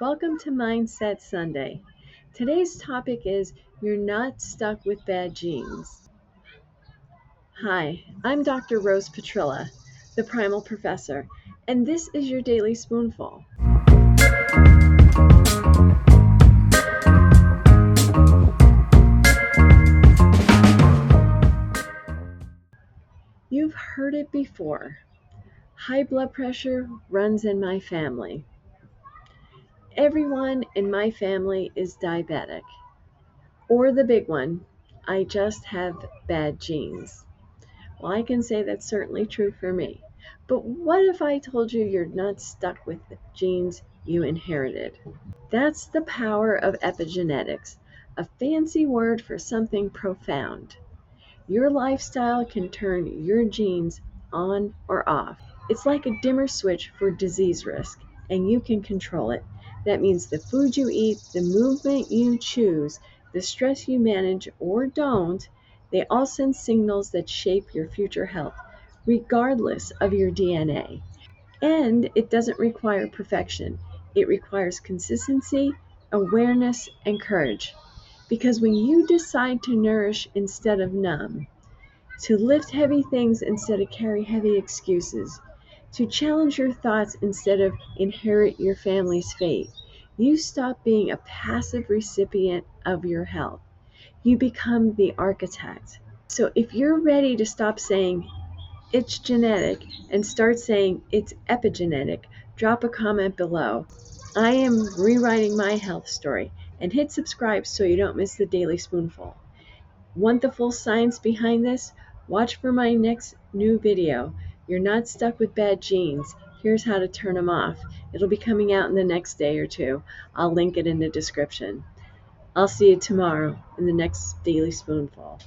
Welcome to Mindset Sunday. Today's topic is You're Not Stuck with Bad Genes. Hi, I'm Dr. Rose Petrilla, the Primal Professor, and this is your Daily Spoonful. You've heard it before. High blood pressure runs in my family. Everyone in my family is diabetic. Or the big one, I just have bad genes. Well, I can say that's certainly true for me. But what if I told you you're not stuck with the genes you inherited? That's the power of epigenetics, a fancy word for something profound. Your lifestyle can turn your genes on or off. It's like a dimmer switch for disease risk, and you can control it. That means the food you eat, the movement you choose, the stress you manage or don't, they all send signals that shape your future health, regardless of your DNA. And it doesn't require perfection. It requires consistency, awareness, and courage. Because when you decide to nourish instead of numb, to lift heavy things instead of carry heavy excuses, to challenge your thoughts instead of inherit your family's fate, you stop being a passive recipient of your health. You become the architect. So if you're ready to stop saying it's genetic and start saying it's epigenetic, drop a comment below. I am rewriting my health story, and hit subscribe so you don't miss the Daily Spoonful. Want the full science behind this? Watch for my next new video. You're not stuck with bad genes. Here's how to turn them off. It'll be coming out in the next day or two. I'll link it in the description. I'll see you tomorrow in the next Daily Spoonful.